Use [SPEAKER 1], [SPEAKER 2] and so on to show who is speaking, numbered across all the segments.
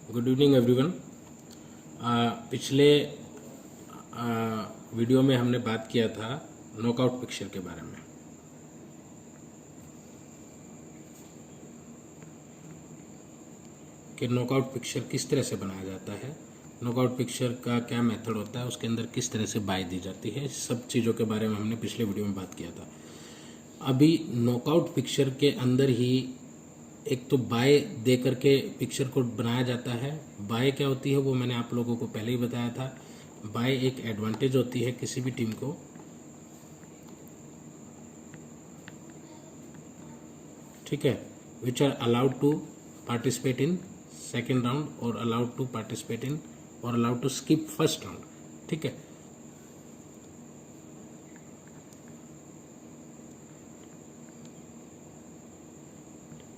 [SPEAKER 1] Good evening everyone. पिछले video में हमने बात किया था नॉकआउट पिक्चर के बारे में। कि नॉकआउट पिक्चर किस तरह से बनाया जाता है, नॉकआउट पिक्चर का क्या मेथड होता है, उसके अंदर किस तरह से बाय दी जाती है, सब चीज़ों के बारे में हमने पिछले वीडियो में बात किया था। अभी नॉकआउट पिक्चर के अंदर ही एक तो बाय दे करके पिक्चर को बनाया जाता है। बाय क्या होती है वो मैंने आप लोगों को पहले ही बताया था। बाय एक एडवांटेज होती है किसी भी टीम को, ठीक है, which are allowed to participate in second round और अलाउड टू पार्टिसिपेट इन और allowed to skip first round, ठीक है।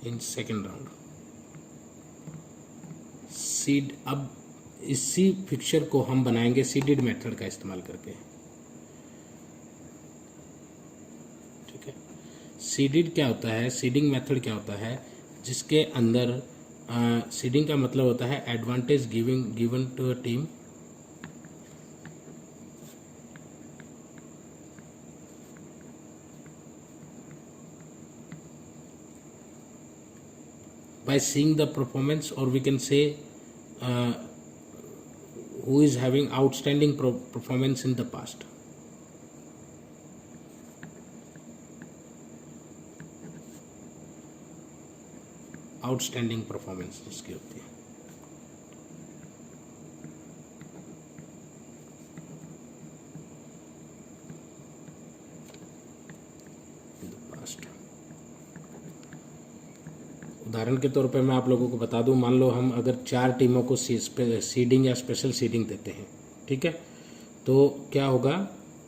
[SPEAKER 1] In second round seed. अब इसी पिक्चर को हम बनाएंगे सीडेड मेथड का इस्तेमाल करके, ठीक है। सीडेड क्या होता है, सीडिंग मेथड क्या होता है, जिसके अंदर सीडिंग का मतलब होता है advantage given to a team by seeing the performance, or we can say who is having outstanding performance in the past. Outstanding performance जिसकी होती है। उदाहरण के तौर पे मैं आप लोगों को बता दूं, मान लो हम अगर 4 टीमों को सीडिंग या स्पेशल सीडिंग देते हैं, ठीक है, तो क्या होगा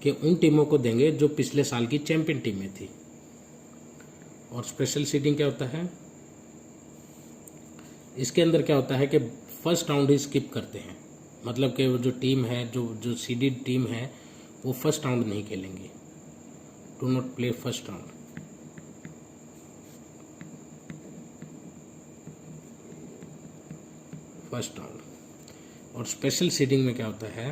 [SPEAKER 1] कि उन टीमों को देंगे जो पिछले साल की चैंपियन टीमें थी। और स्पेशल सीडिंग क्या होता है, इसके अंदर क्या होता है कि फर्स्ट राउंड ही स्किप करते हैं, मतलब कि वो जो टीम है, जो सीडेड टीम है, वो फर्स्ट राउंड नहीं खेलेंगे, do not play first round. First round. और स्पेशल सीडिंग में क्या होता है,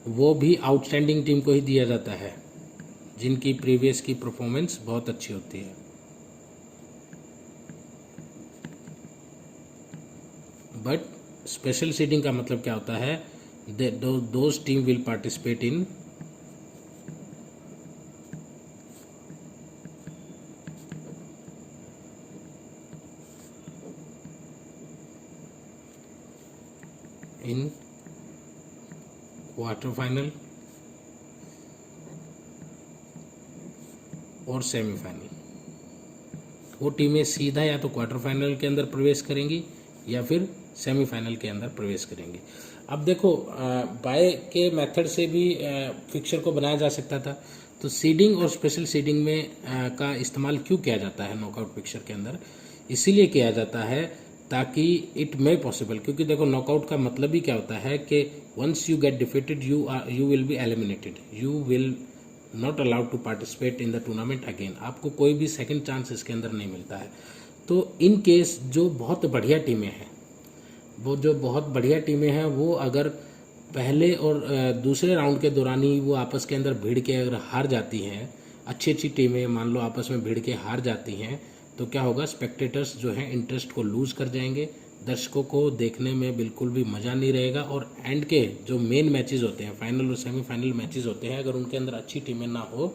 [SPEAKER 1] वो भी आउटस्टैंडिंग टीम को ही दिया जाता है जिनकी प्रीवियस की परफॉर्मेंस बहुत अच्छी होती है। बट स्पेशल सीडिंग का मतलब क्या होता है, those team will participate in quarter final और सेमीफाइनल। वो टीमें सीधा या तो क्वार्टर फाइनल के अंदर प्रवेश करेंगी या फिर सेमीफाइनल के अंदर प्रवेश करेंगी। अब देखो, बाय के मेथड से भी फिक्चर को बनाया जा सकता था, तो सीडिंग और स्पेशल सीडिंग में का इस्तेमाल क्यों किया जाता है नॉकआउट पिक्चर के अंदर, इसीलिए किया जाता है ताकि इट मे पॉसिबल, क्योंकि देखो नॉकआउट का मतलब ही क्या होता है कि once you get defeated you will be eliminated, you will not allowed to participate in the tournament again. आपको कोई भी सेकंड चांस इसके अंदर नहीं मिलता है। तो इन केस जो बहुत बढ़िया टीमें हैं, वो अगर पहले और दूसरे राउंड के दौरान ही वो आपस के अंदर भिड़ के अगर हार जाती हैं, अच्छी टीमें मान लो आपस में भिड़ के हार जाती हैं, तो क्या होगा, स्पेक्टेटर्स जो हैं इंटरेस्ट को लूज कर जाएंगे, दर्शकों को देखने में बिल्कुल भी मज़ा नहीं रहेगा। और एंड के जो मेन मैचेस होते हैं, फाइनल और सेमीफाइनल मैचेस होते हैं, अगर उनके अंदर अच्छी टीमें ना हो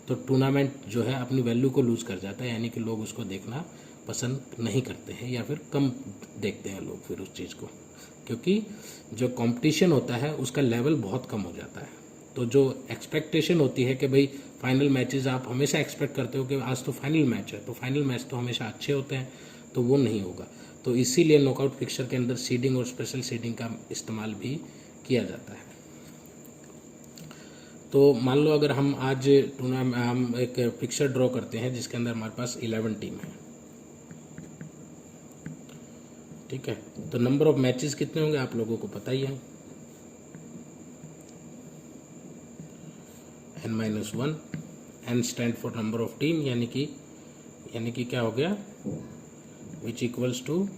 [SPEAKER 1] तो टूर्नामेंट जो है अपनी वैल्यू को लूज कर जाता है, यानी कि लोग उसको देखना पसंद नहीं करते हैं या फिर कम देखते हैं लोग फिर उस चीज़ को, क्योंकि जो कंपटीशन होता है उसका लेवल बहुत कम हो जाता है। तो जो एक्सपेक्टेशन होती है कि भाई फाइनल मैचेस आप हमेशा एक्सपेक्ट करते हो कि आज तो फाइनल मैच है, तो फाइनल मैच तो हमेशा अच्छे होते हैं, तो वो नहीं होगा। तो इसीलिए नॉकआउट पिक्चर के अंदर सीडिंग और स्पेशल सीडिंग का इस्तेमाल भी किया जाता है। तो मान लो अगर हम आज हम एक पिक्चर ड्रॉ करते हैं जिसके अंदर हमारे पास 11 टीम है, ठीक है, तो नंबर ऑफ मैचेस कितने होंगे आप लोगों को पता ही है। n-1, n stand for number of team, यानी कि क्या हो गया, which equals to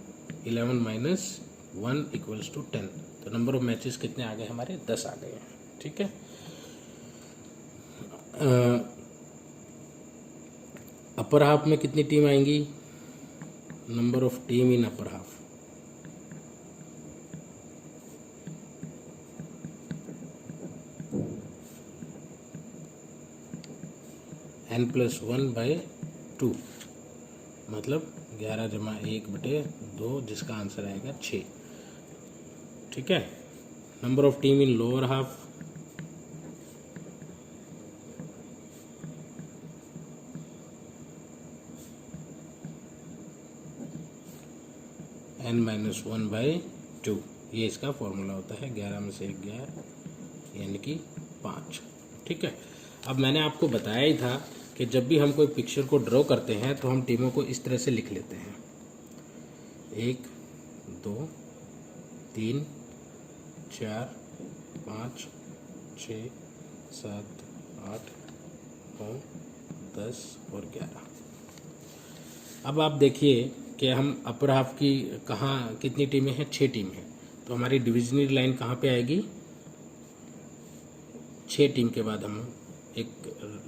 [SPEAKER 1] 11 minus 1 equals to 10। तो नंबर ऑफ मैचेस कितने आ गए हमारे, 10 आ गए हैं। ठीक है, अपर हाफ में कितनी टीम आएंगी, number of team in upper half, n+1/2, मतलब 11 जमा 1/2, जिसका आंसर आएगा 6। ठीक है, number of team in lower half, n-1/2, ये इसका फॉर्मूला होता है। 11 में से 1 गया, यानी कि 5। ठीक है, अब मैंने आपको बताया ही था कि जब भी हम कोई पिक्चर को ड्रॉ करते हैं तो हम टीमों को इस तरह से लिख लेते हैं, 1 2 3 4 5 6 7 8 9 10 और 11। अब आप देखिए कि हम अपर हाफ की कहाँ कितनी टीमें हैं, 6 टीम हैं। तो हमारी डिविजनरी लाइन कहाँ पे आएगी, 6 टीम के बाद हम एक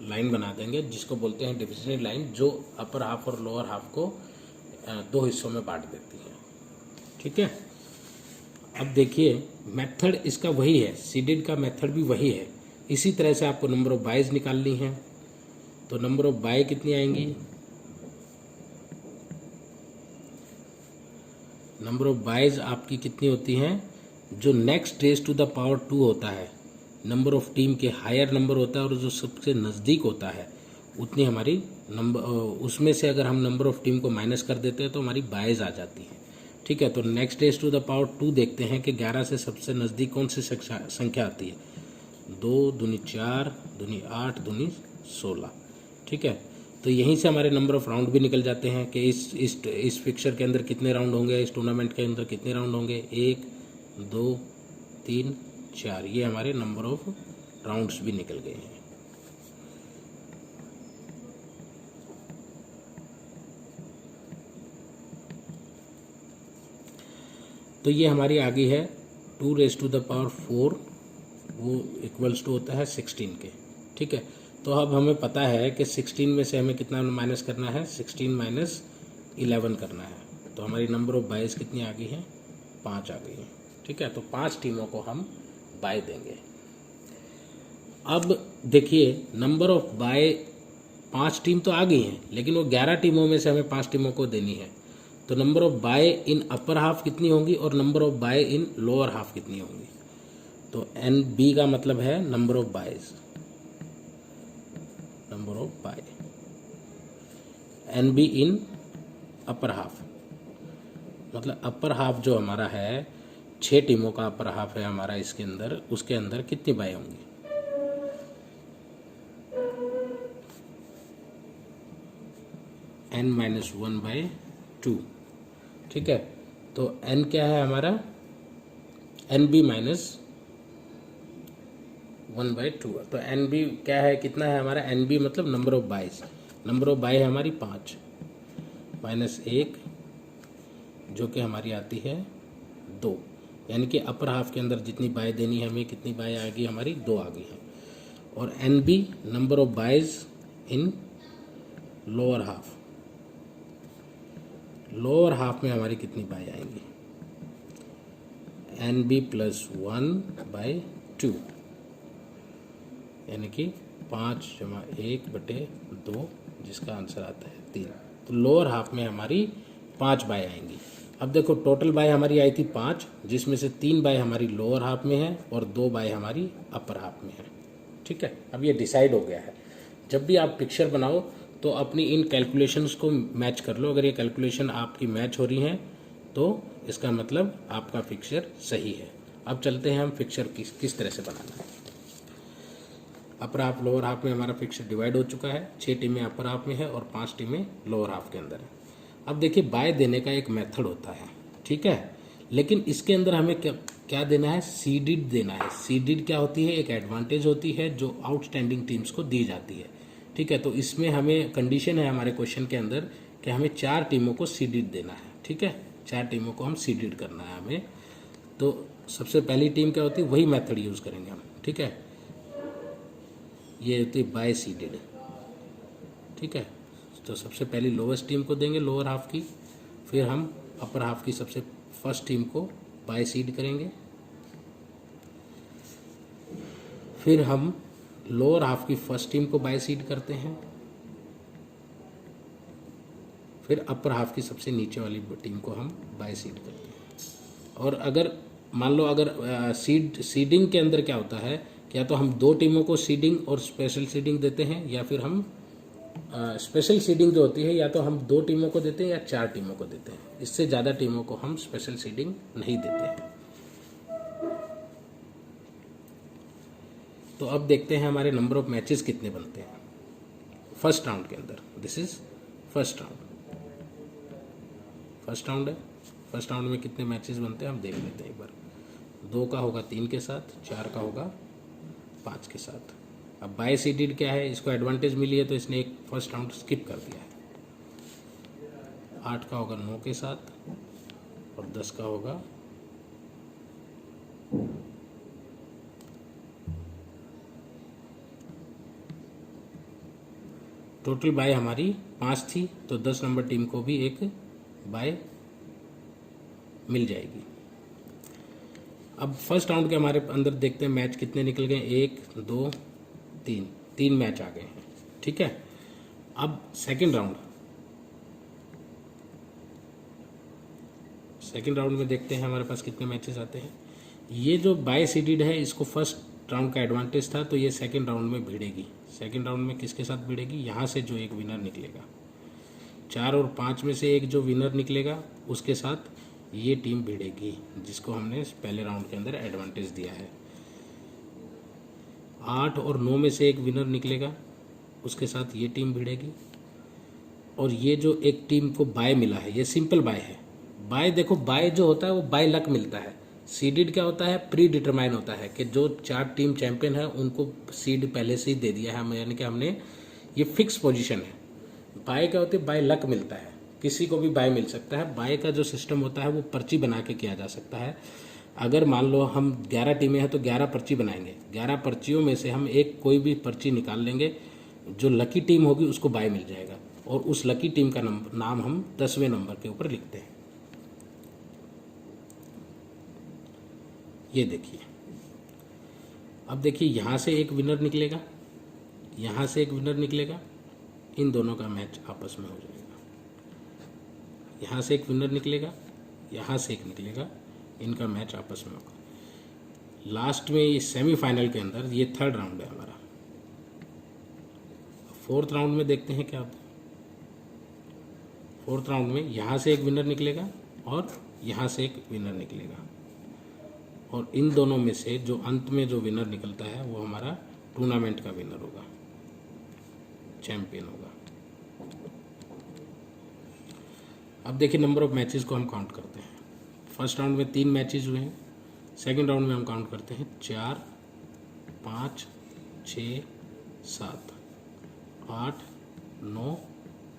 [SPEAKER 1] लाइन बना देंगे जिसको बोलते हैं डिविजनरी लाइन, जो अपर हाफ और लोअर हाफ को 2 हिस्सों में बांट देती है। ठीक है, अब देखिए मेथड इसका वही है, सीडेड का मेथड भी वही है। इसी तरह से आपको नंबर ऑफ बाइज निकालनी है। तो नंबर ऑफ बाय कितनी आएंगी, नंबर ऑफ बाइज आपकी कितनी होती हैं, जो next raise to the power 2 होता है, नंबर ऑफ टीम के हायर नंबर होता है और जो सबसे नज़दीक होता है उतनी हमारी नंबर, उसमें से अगर हम नंबर ऑफ टीम को माइनस कर देते हैं तो हमारी बाइज आ जाती है। ठीक है, तो next raise to the power 2 देखते हैं कि 11 से सबसे नज़दीक कौन सी संख्या आती है, 2 दूनी 4 दूनी 8 दूनी 16। ठीक है, तो यहीं से हमारे नंबर ऑफ राउंड भी निकल जाते हैं कि इस फिक्चर के अंदर कितने राउंड होंगे, इस टूर्नामेंट के अंदर कितने राउंड होंगे, 1 2 3 4, ये हमारे नंबर ऑफ राउंड्स भी निकल गए हैं। तो ये हमारी आ गई है 2 रेज टू द पावर 4, वो इक्वल्स टू होता है 16 के। ठीक है, तो अब हमें पता है कि 16 में से हमें कितना माइनस करना है, 16 माइनस 11 करना है। तो हमारी नंबर ऑफ बाइज कितनी आ गई है, 5 आ गई है। ठीक है, तो 5 टीमों को हम बाय देंगे। अब देखिए नंबर ऑफ बाय 5 टीम तो आ गई हैं, लेकिन वो 11 टीमों में से हमें 5 टीमों को देनी है। तो number of bye in upper half कितनी होंगी और number of bye in lower half कितनी होंगी। तो एन बी का मतलब है number of byes, number of bye, N B in upper half, मतलब अपर हाफ जो हमारा है, 6 टीमों का अपर हाफ है हमारा इसके अंदर, उसके अंदर कितनी बाय होंगी, n-1/2। ठीक है, तो n क्या है हमारा, nb -1/2। तो nb क्या है, कितना है हमारा, nb मतलब number of byes, number of bye है हमारी 5 माइनस 1 जो कि हमारी आती है 2, यानी कि अपर हाफ के अंदर जितनी बाय देनी है हमें, कितनी बाय आ गई हमारी, 2 आ गई है। और nb number of byes in lower half, lower half में हमारी कितनी बाय आएंगी, nb +1/2, यानी कि 5 जमा 1/2, जिसका आंसर आता है 3। तो लोअर हाफ में हमारी 5 बाय आएंगी। अब देखो टोटल बाय हमारी आई थी 5, जिसमें से 3 बाय हमारी लोअर हाफ में है और 2 बाय हमारी अपर हाफ में है। ठीक है, अब ये डिसाइड हो गया है। जब भी आप पिक्चर बनाओ तो अपनी इन कैलकुलेशंस को मैच कर लो। अगर ये कैलकुलेशन आपकी मैच हो रही हैं तो इसका मतलब आपका पिक्चर सही है। अब चलते हैं हम पिक्चर किस तरह से बनाना है। अपर हाफ लोअर हाफ में हमारा पिक्चर डिवाइड हो चुका है, 6 टीमें अपर हाफ में है और 5 टीमें लोअर हाफ के अंदर है। अब देखिए बाय देने का एक मेथड होता है, ठीक है, लेकिन इसके अंदर हमें क्या क्या देना है, सीडिड देना है। सीडिड क्या होती है, एक एडवांटेज होती है जो आउटस्टैंडिंग टीम्स को दी जाती है। ठीक है, तो इसमें हमें कंडीशन है हमारे क्वेश्चन के अंदर कि हमें 4 टीमों को सीडिड देना है। ठीक है, 4 टीमों को हम सीडिड करना है हमें। तो सबसे पहली टीम क्या होती है, वही मेथड यूज करेंगे हम। ठीक है, ये होती है बाय सीडेड। ठीक है, तो सबसे पहली लोवेस्ट टीम को देंगे लोअर हाफ की, फिर हम अपर हाफ की सबसे फर्स्ट टीम को बाय सीड करेंगे, फिर हम लोअर हाफ की फर्स्ट टीम को बाय सीड करते हैं, फिर अपर हाफ की सबसे नीचे वाली टीम को हम बाय सीड करते हैं। और अगर मान लो अगर सीडिंग के अंदर क्या होता है, या तो हम 2 टीमों को सीडिंग और स्पेशल सीडिंग देते हैं, या फिर हम स्पेशल सीडिंग जो होती है या तो हम 2 टीमों को देते हैं या 4 टीमों को देते हैं। इससे ज़्यादा टीमों को हम स्पेशल सीडिंग नहीं देते हैं। तो अब देखते हैं हमारे नंबर ऑफ मैचेस कितने बनते हैं फर्स्ट राउंड के अंदर। This is first round. First round है, फर्स्ट राउंड में कितने मैचेस बनते हैं हम देख लेते हैं एक बार। 2 का होगा 3 के साथ, 4 का होगा 5 के साथ। अब बाय सीडेड क्या है, इसको एडवांटेज मिली है तो इसने एक फर्स्ट राउंड स्किप कर दिया है। 8 का होगा 9 के साथ, और 10 का होगा टोटल बाय हमारी 5 थी, तो 10 नंबर टीम को भी एक बाय मिल जाएगी। अब फर्स्ट राउंड के हमारे अंदर देखते हैं मैच कितने निकल गए। 1 2 3 मैच आ गए हैं। ठीक है, अब सेकंड राउंड में देखते हैं हमारे पास कितने मैचेस आते हैं। ये जो बाय सीडेड है इसको फर्स्ट राउंड का एडवांटेज था, तो ये सेकंड राउंड में भिड़ेगी। सेकंड राउंड में किसके साथ भिड़ेगी, यहाँ से जो एक विनर निकलेगा, 4 और 5 में से एक जो विनर निकलेगा उसके साथ ये टीम भिड़ेगी, जिसको हमने पहले राउंड के अंदर एडवांटेज दिया है। 8 और 9 में से एक विनर निकलेगा, उसके साथ ये टीम भिड़ेगी। और ये जो एक टीम को बाय मिला है, ये सिंपल बाय है। बाय देखो, बाय जो होता है वो बाय लक मिलता है। सीडेड क्या होता है, प्री डिटरमाइन होता है कि जो 4 टीम चैंपियन है उनको सीड पहले से ही दे दिया है हमें, यानी कि हमने ये फिक्स पोजीशन है। बाय क्या होती है, बाय लक मिलता है, किसी को भी बाय मिल सकता है। बाय का जो सिस्टम होता है वो पर्ची बना के किया जा सकता है। अगर मान लो हम 11 टीमें हैं तो 11 पर्ची बनाएंगे, 11 पर्चियों में से हम एक कोई भी पर्ची निकाल लेंगे, जो लकी टीम होगी उसको बाय मिल जाएगा, और उस लकी टीम का नाम हम 10वें नंबर के ऊपर लिखते हैं। ये देखिए, अब देखिए यहाँ से एक विनर निकलेगा, यहाँ से एक विनर निकलेगा, इन दोनों का मैच आपस में हो जाएगा। यहाँ से एक विनर निकलेगा, यहाँ से एक निकलेगा, इनका मैच आपस में होगा। लास्ट में ये सेमीफाइनल के अंदर ये थर्ड राउंड है हमारा। फोर्थ राउंड में देखते हैं क्या होता है। फोर्थ राउंड में यहाँ से एक विनर निकलेगा और यहाँ से एक विनर निकलेगा, और इन दोनों में से जो अंत में जो विनर निकलता है वो हमारा टूर्नामेंट का विनर होगा, चैंपियन होगा। अब देखिए नंबर ऑफ मैचेस को हम काउंट करते हैं। फर्स्ट राउंड में 3 मैचेस हुए हैं, सेकंड राउंड में हम काउंट करते हैं 4 5 6 7 8 9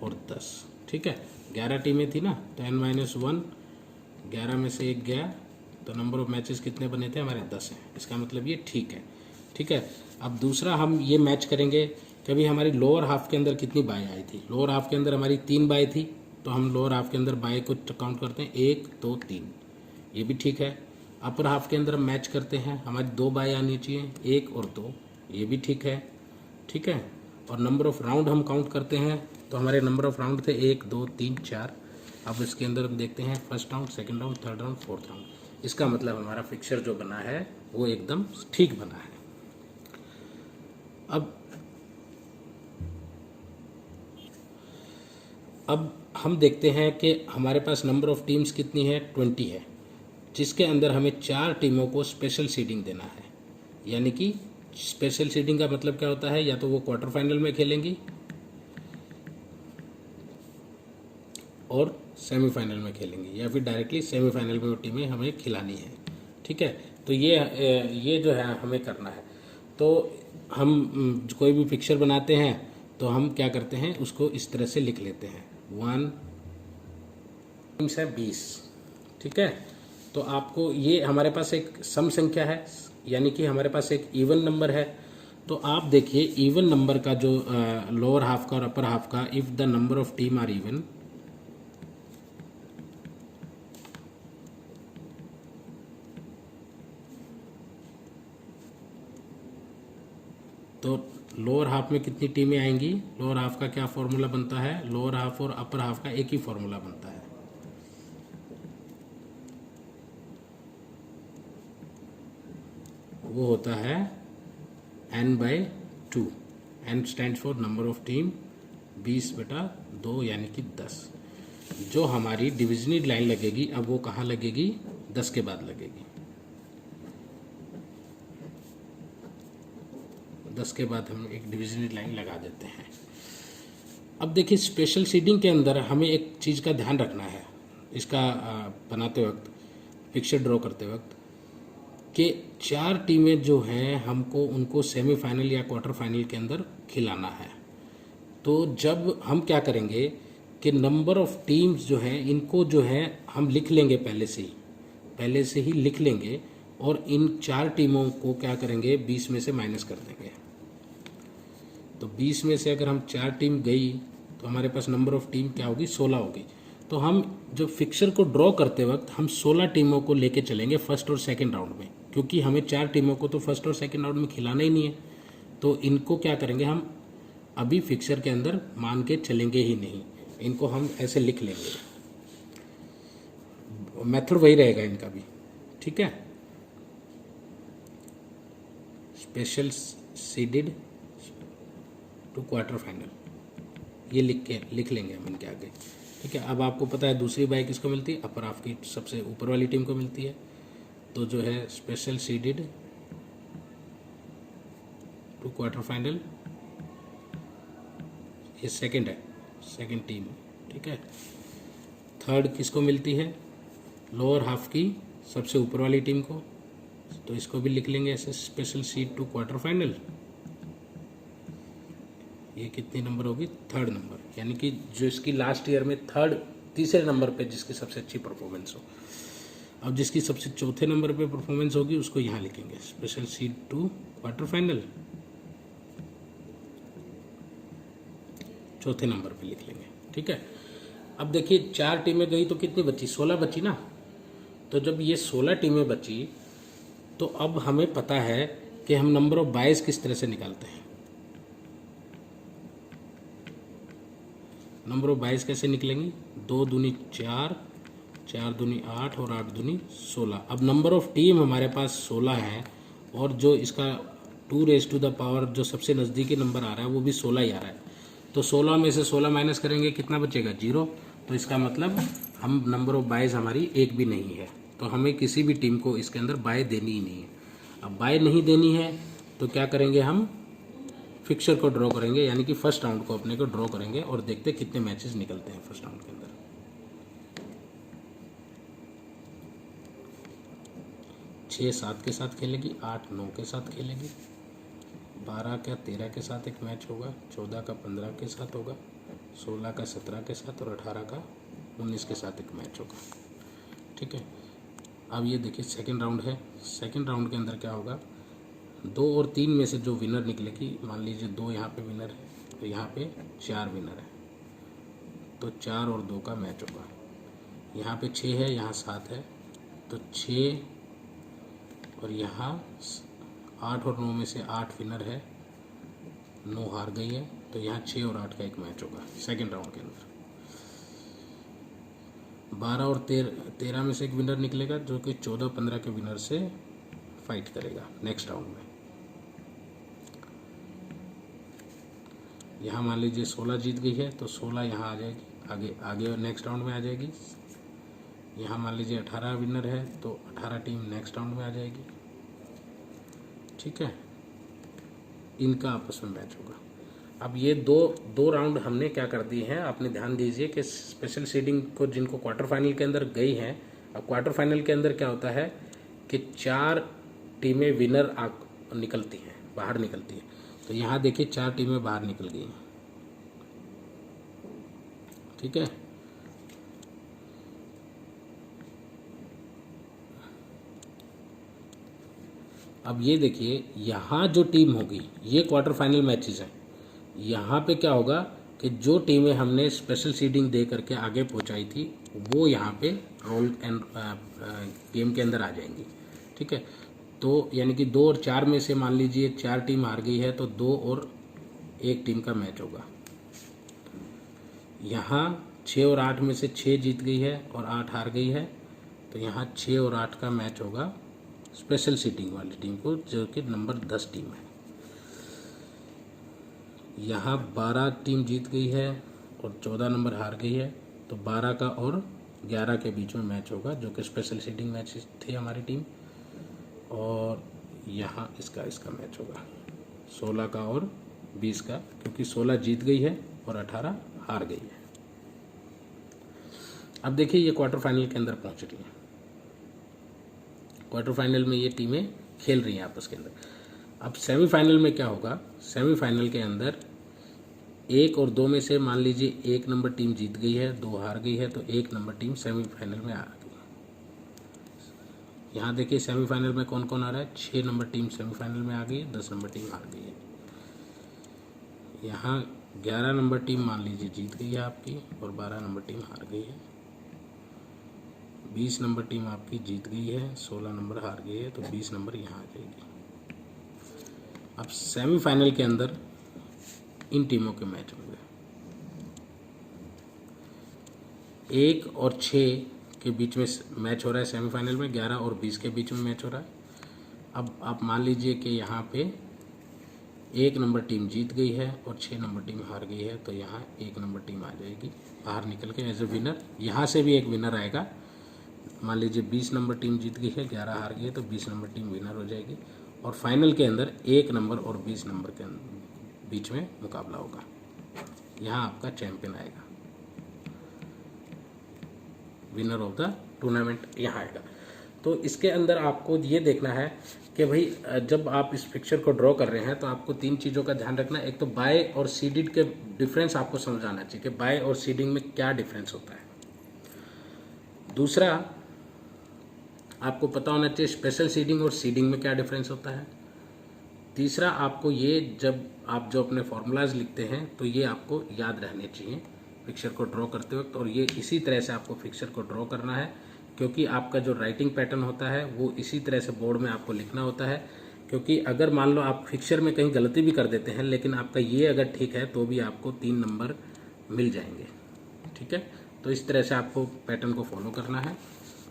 [SPEAKER 1] और 10। ठीक है, 11 टीमें थी ना, 10 - 1, 11 में से एक गया, तो नंबर ऑफ मैचेस कितने बने थे हमारे, 10 हैं। इसका मतलब ये ठीक है। ठीक है, अब दूसरा हम ये मैच करेंगे कि अभी हमारी लोअर हाफ के अंदर कितनी बाय आई थी। लोअर हाफ के अंदर हमारी 3 बाय थी, तो हम लोअर हाफ के अंदर बाय को काउंट करते हैं 1 2 3, ये भी ठीक है। अपर हाफ के अंदर हम मैच करते हैं, हमारी 2 बाय आनी चाहिए, 1 और 2, ये भी ठीक है। ठीक है, और नंबर ऑफ राउंड हम काउंट करते हैं, तो हमारे नंबर ऑफ राउंड थे 1 2 3 4। अब इसके अंदर हम देखते हैं first round, second round, third round, fourth round. इसका मतलब हमारा फिक्सर जो बना है वो एकदम ठीक बना है। अब हम देखते हैं कि हमारे पास नंबर ऑफ टीम्स कितनी है, 20 है, जिसके अंदर हमें 4 टीमों को स्पेशल सीडिंग देना है। यानी कि स्पेशल सीडिंग का मतलब क्या होता है, या तो वो क्वार्टर फाइनल में खेलेंगी और सेमीफाइनल में खेलेंगी, या फिर डायरेक्टली सेमीफाइनल में वो टीमें हमें खिलानी है। ठीक है। तो ये जो है हमें करना है। तो हम कोई भी पिक्चर बनाते हैं तो हम क्या करते हैं, उसको इस तरह से लिख लेते हैं। 1 टीम्स है 20, ठीक है। तो आपको ये हमारे पास एक सम संख्या है, यानी कि हमारे पास एक इवन नंबर है। तो आप देखिए इवन नंबर का जो लोअर हाफ का और अपर हाफ का, if the number of team are even, तो लोअर हाफ में कितनी टीमें आएंगी, लोअर हाफ का क्या फॉर्मूला बनता है, लोअर हाफ और अपर हाफ का एक ही फॉर्मूला बनता है। वो होता है n/2। n stand for number of team, 20/2 यानी कि 10। जो हमारी डिविजनल लाइन लगेगी, अब वो कहाँ लगेगी, 10 के बाद लगेगी। 10 के बाद हम एक डिविजनल लाइन लगा देते हैं। अब देखिए स्पेशल सीडिंग के अंदर हमें एक चीज़ का ध्यान रखना है, इसका बनाते वक्त, पिक्चर ड्रॉ करते वक्त, कि 4 टीमें जो हैं हमको उनको सेमीफाइनल या क्वार्टर फाइनल के अंदर खिलाना है। तो जब हम क्या करेंगे कि नंबर ऑफ टीम्स जो हैं इनको जो है हम लिख लेंगे, पहले से ही लिख लेंगे, और इन 4 टीमों को क्या करेंगे, 20 में से माइनस कर देंगे। तो 20 में से अगर हम 4 टीम गई तो हमारे पास नंबर ऑफ टीम क्या होगी, 16 होगी। तो हम जब फिक्सर को ड्रॉ करते वक्त हम 16 टीमों को लेके चलेंगे फर्स्ट और सेकंड राउंड में, क्योंकि हमें 4 टीमों को तो फर्स्ट और सेकंड राउंड में खिलाना ही नहीं है। तो इनको क्या करेंगे, हम अभी फिक्सर के अंदर मान के चलेंगे ही नहीं, इनको हम ऐसे लिख लेंगे। मेथड वही रहेगा इनका भी, ठीक है। Special seeded to quarter final, ये लिख लेंगे हम इनके आगे, ठीक है। अब आपको पता है दूसरी बाई किसको मिलती है, अपर हाफ की सबसे ऊपर वाली टीम को मिलती है। तो जो है special seeded to quarter final, ये सेकंड है, सेकंड टीम, ठीक है। थर्ड किसको मिलती है, लोअर हाफ की सबसे ऊपर वाली टीम को, तो इसको भी लिख लेंगे ऐसे, special seed to quarter final. ये कितनी नंबर होगी, थर्ड नंबर, यानी कि जो इसकी लास्ट ईयर में तीसरे नंबर पे जिसकी सबसे अच्छी परफॉर्मेंस हो। अब जिसकी सबसे चौथे नंबर पे परफॉर्मेंस होगी उसको यहाँ लिखेंगे, special seed to quarter final, चौथे नंबर पे लिख लेंगे, ठीक है। अब देखिए 4 टीमें गई तो कितनी बची, 16 बची ना। तो जब ये 16 टीमें बची तो अब हमें पता है कि हम नंबर ऑफ बाइज किस तरह से निकालते हैं। नंबर ऑफ बाइज कैसे निकलेंगी, 2 दूनी 4, 4 दूनी 8 और 8 दूनी 16। अब नंबर ऑफ टीम हमारे पास 16 है, और जो इसका 2 जो सबसे नज़दीकी नंबर आ रहा है वो भी 16 ही आ रहा है। तो 16 में से 16 माइनस करेंगे, कितना बचेगा, 0। तो इसका मतलब हम नंबर ऑफ बाइज हमारी एक भी नहीं है, तो हमें किसी भी टीम को इसके अंदर बाय देनी ही नहीं है। अब बाय नहीं देनी है तो क्या करेंगे, हम फिक्सर को ड्रॉ करेंगे, यानी कि फर्स्ट राउंड को अपने को ड्रॉ करेंगे और देखते कितने मैचेस निकलते हैं फर्स्ट राउंड के अंदर। 6-7 के साथ खेलेगी, 8-9 के साथ खेलेगी, 12 का 13 के साथ एक मैच होगा, 14 का 15 के साथ होगा, 16 का 17 के साथ और 18 का 19 के साथ एक मैच होगा, ठीक है। अब ये देखिए सेकंड राउंड है, सेकंड राउंड के अंदर क्या होगा, 2 और 3 में से जो विनर निकलेगी, मान लीजिए 2 यहाँ पे विनर है तो यहाँ पे 4 विनर है, तो 4 और 2 का मैच होगा। यहाँ पे 6 है, यहाँ 7 है, तो 6 और यहाँ 8 और 9 में से 8 विनर है, 9 हार गई है, तो यहाँ 6 और 8 का एक मैच होगा सेकेंड राउंड के अंदर। 12 और 13 में से एक विनर निकलेगा जो कि 14-15 के विनर से फाइट करेगा नेक्स्ट राउंड में। यहाँ मान लीजिए 16 जीत गई है तो 16 यहाँ आ जाएगी, आगे नेक्स्ट राउंड में आ जाएगी। यहाँ मान लीजिए 18 विनर है तो 18 टीम नेक्स्ट राउंड में आ जाएगी, ठीक है। इनका आपस में मैच होगा। अब ये दो राउंड हमने क्या कर दिए हैं, आपने ध्यान दीजिए कि स्पेशल सीडिंग को जिनको क्वार्टर फाइनल के अंदर गई हैं, अब क्वार्टर फाइनल के अंदर क्या होता है कि 4 टीमें विनर निकलती हैं, बाहर निकलती हैं। तो यहाँ देखिए 4 टीमें बाहर निकल गई हैं, ठीक है। अब ये देखिए यहाँ जो टीम होगी, ये क्वार्टर फाइनल मैचेस हैं। यहाँ पे क्या होगा कि जो टीमें हमने स्पेशल सीडिंग दे करके आगे पहुँचाई थी वो यहाँ पे रोल एंड गेम के अंदर आ जाएंगी, ठीक है। तो यानी कि 2 और 4 में से मान लीजिए 4 टीम हार गई है तो 2 और 1 टीम का मैच होगा। यहाँ 6 और 8 में से 6 जीत गई है और 8 हार गई है, तो यहाँ 6 और 8 का मैच होगा स्पेशल सीटिंग वाली टीम को, जो कि नंबर 10 टीम है। यहाँ 12 टीम जीत गई है और 14 नंबर हार गई है, तो 12 का और 11 के बीच में मैच होगा, जो कि स्पेशल सीटिंग मैच थी हमारी टीम। और यहाँ इसका मैच होगा 16 का और 20 का, क्योंकि 16 जीत गई है और 18 हार गई है। अब देखिए ये क्वार्टर फाइनल के अंदर पहुँच रही है। क्वार्टर फाइनल में ये टीमें खेल रही हैं आपस के अंदर। अब सेमीफाइनल में क्या होगा, सेमीफाइनल के अंदर 1 और 2 में से मान लीजिए 1 नंबर टीम जीत गई है, 2 हार गई है, तो 1 नंबर टीम सेमीफाइनल में आ गई। यहाँ देखिए सेमीफाइनल में कौन कौन आ रहा है, 6 नंबर टीम सेमीफाइनल में आ गई है, 10 नंबर टीम हार गई है। यहाँ 11 नंबर टीम मान लीजिए जीत गई है आपकी और 12 नंबर टीम हार गई है। 20 नंबर टीम आपकी जीत गई है, 16 नंबर हार गई है, तो 20 नंबर यहाँ आ जाएगी। अब सेमीफाइनल के अंदर इन टीमों के मैच होंगे। 1 और 6 के बीच में मैच हो रहा है सेमीफाइनल में, 11 और 20 के बीच में मैच हो रहा है। अब आप मान लीजिए कि यहाँ पे 1 नंबर टीम जीत गई है और 6 नंबर टीम हार गई है, तो यहाँ 1 नंबर टीम आ जाएगी बाहर निकल के एज ए विनर। यहाँ से भी एक विनर आएगा। मान लीजिए 20 नंबर टीम जीत गई है, 11 हार गई है, तो 20 नंबर टीम विनर हो जाएगी। और फाइनल के अंदर 1 नंबर और 20 नंबर के बीच में मुकाबला होगा। यहाँ आपका चैंपियन आएगा, विनर ऑफ द टूर्नामेंट यहाँ आएगा। तो इसके अंदर आपको ये देखना है कि भाई जब आप इस पिक्चर को ड्रॉ कर रहे हैं तो आपको 3 चीज़ों का ध्यान रखना है। एक तो बाय और सीडेड के डिफरेंस आपको समझ आना चाहिए कि बाय और सीडिंग में क्या डिफरेंस होता है। दूसरा, आपको पता होना चाहिए स्पेशल सीडिंग और सीडिंग में क्या डिफरेंस होता है। तीसरा, आपको ये जब आप जो अपने फॉर्मूलाज लिखते हैं तो ये आपको याद रहने चाहिए पिक्चर को ड्रॉ करते वक्त, और ये इसी तरह से आपको पिक्चर को ड्रॉ करना है, क्योंकि आपका जो राइटिंग पैटर्न होता है वो इसी तरह से बोर्ड में आपको लिखना होता है। क्योंकि अगर मान लो आप पिक्चर में कहीं गलती भी कर देते हैं लेकिन आपका ये अगर ठीक है तो भी आपको 3 नंबर मिल जाएंगे, ठीक है। तो इस तरह से आपको पैटर्न को फॉलो करना है।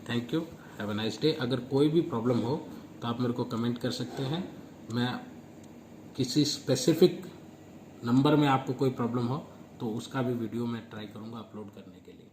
[SPEAKER 1] Thank you, have a nice day. अगर कोई भी प्रॉब्लम हो तो आप मेरे को कमेंट कर सकते हैं। मैं किसी स्पेसिफिक नंबर में आपको कोई प्रॉब्लम हो तो उसका भी वीडियो मैं ट्राई करूँगा अपलोड करने के लिए।